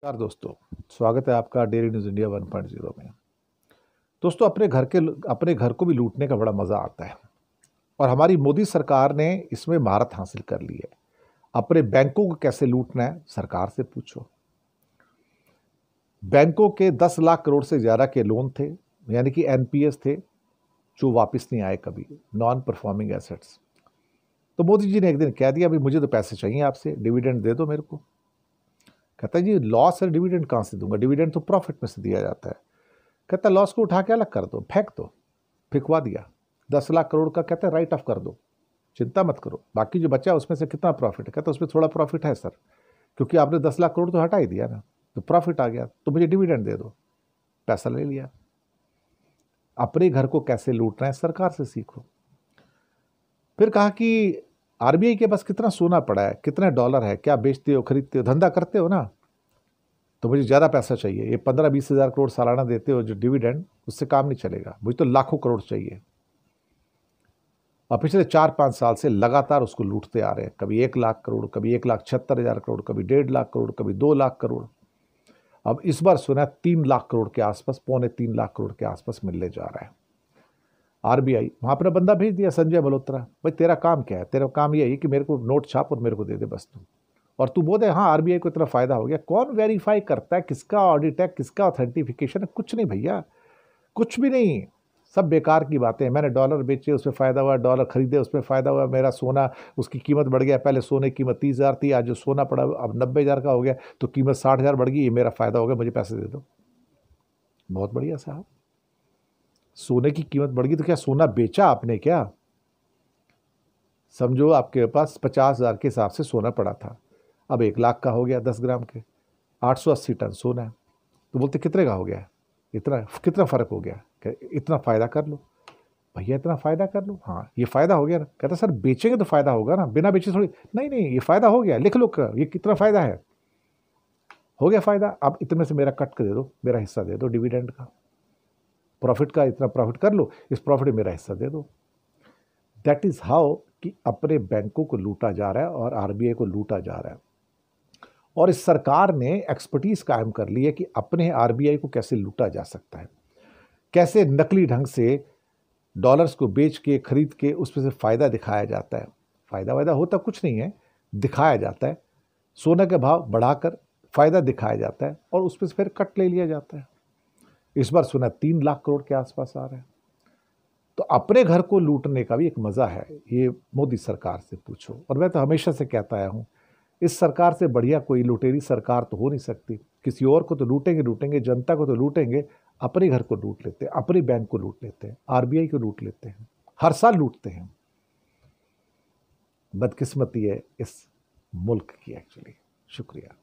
नमस्कार दोस्तों, स्वागत है आपका डेली न्यूज़ इंडिया 1.0 में। दोस्तों, अपने घर को भी लूटने का बड़ा मज़ा आता है और हमारी मोदी सरकार ने इसमें महारत हासिल कर ली है। अपने बैंकों को कैसे लूटना है, सरकार से पूछो। बैंकों के 10 लाख करोड़ से ज़्यादा के लोन थे, यानी कि एनपीएस थे, जो वापस नहीं आए कभी, नॉन परफॉर्मिंग एसेट्स। तो मोदी जी ने एक दिन कह दिया, भाई मुझे तो पैसे चाहिए आपसे, डिविडेंड दे दो मेरे को। कहता है जी लॉस है, डिविडेंड कहाँ से दूंगा, डिविडेंड तो प्रॉफिट में से दिया जाता है। कहता है लॉस को उठा के अलग कर दो, फेंक दो। फिकवा दिया। 10 लाख करोड़ का कहते हैं राइट ऑफ कर दो, चिंता मत करो, बाकी जो बचा उसमें से कितना प्रॉफिट है। कहता है उसमें थोड़ा प्रॉफिट है सर, क्योंकि आपने 10 लाख करोड़ तो हटा ही दिया ना, तो प्रॉफिट आ गया, तो मुझे डिविडेंड दे दो। पैसा ले लिया। अपने घर को कैसे लूटना है, सरकार से सीखो। फिर कहा कि आरबीआई के पास कितना सोना पड़ा है, कितने डॉलर है, क्या बेचते हो, खरीदते हो, धंधा करते हो ना, तो मुझे ज़्यादा पैसा चाहिए। ये 15-20 हज़ार करोड़ सालाना देते हो जो डिविडेंड, उससे काम नहीं चलेगा, मुझे तो लाखों करोड़ चाहिए। और पिछले 4-5 साल से लगातार उसको लूटते आ रहे हैं। कभी 1 लाख करोड़, कभी 1,76,000 करोड़, कभी 1.5 लाख करोड़, कभी 2 लाख करोड़। अब इस बार सुना 3 लाख करोड़ के आसपास, 2.25 लाख करोड़ के आसपास मिलने जा रहा है। आरबीआई वहां अपना बंदा भेज दिया, संजय मल्होत्रा। भाई तेरा काम क्या है, तेरा काम यही है कि मेरे को नोट छाप और मेरे को दे दे बस तू। और तू बोले हाँ आरबीआई को इतना फायदा हो गया। कौन वेरीफाई करता है, किसका ऑडिट है, किसका ऑथेंटिफिकेशन है? कुछ नहीं भैया, कुछ भी नहीं, सब बेकार की बातें। मैंने डॉलर बेचे उसमें फ़ायदा हुआ, डॉलर खरीदे उसमें फ़ायदा हुआ, मेरा सोना उसकी कीमत बढ़ गया। पहले सोने की कीमत 30,000 थी, आज जो सोना पड़ा अब 90,000 का हो गया, तो कीमत 60,000 बढ़ गई, ये मेरा फ़ायदा हो गया, मुझे पैसे दे दो। बहुत बढ़िया साहब, सोने की कीमत बढ़ गई तो क्या सोना बेचा आपने क्या? समझो आपके पास 50,000 के हिसाब से सोना पड़ा था, अब 1 लाख का हो गया 10 ग्राम के, 880 टन सोना है। तो बोलते कितने का हो गया, इतना कितना फ़र्क हो गया? इतना फ़ायदा कर लो भैया, इतना फ़ायदा कर लो। हाँ ये फ़ायदा हो गया ना। कहता सर बेचेंगे तो फ़ायदा होगा ना, बिना बेचे थोड़ी। नहीं नहीं, ये फ़ायदा हो गया, लिख लो ये कितना फ़ायदा है। हो गया फ़ायदा, अब इतने से मेरा कट कर दे दो, मेरा हिस्सा दे दो डिविडेंड का, प्रॉफिट का इतना प्रॉफिट कर लो, इस प्रॉफिट में मेरा हिस्सा दे दो। दैट इज़ हाउ कि अपने बैंकों को लूटा जा रहा है और आरबीआई को लूटा जा रहा है। और इस सरकार ने एक्सपर्टीज कायम कर ली है कि अपने आरबीआई को कैसे लूटा जा सकता है, कैसे नकली ढंग से डॉलर्स को बेच के खरीद के उसमें से फ़ायदा दिखाया जाता है। फ़ायदा वायदा होता कुछ नहीं है, दिखाया जाता है। सोना के भाव बढ़ाकर फ़ायदा दिखाया जाता है और उसमें से फिर कट ले लिया जाता है। इस बार सुना 3 लाख करोड़ के आसपास आ रहा है। तो अपने घर को लूटने का भी एक मज़ा है, ये मोदी सरकार से पूछो। और मैं तो हमेशा से कहता आया हूँ, इस सरकार से बढ़िया कोई लुटेरी सरकार तो हो नहीं सकती। किसी और को तो लूटेंगे, जनता को तो लूटेंगे, अपने घर को लूट लेते हैं, अपने बैंक को लूट लेते हैं, आरबीआई को लूट लेते हैं, हर साल लूटते हैं। बदकिस्मती है इस मुल्क की एक्चुअली। शुक्रिया।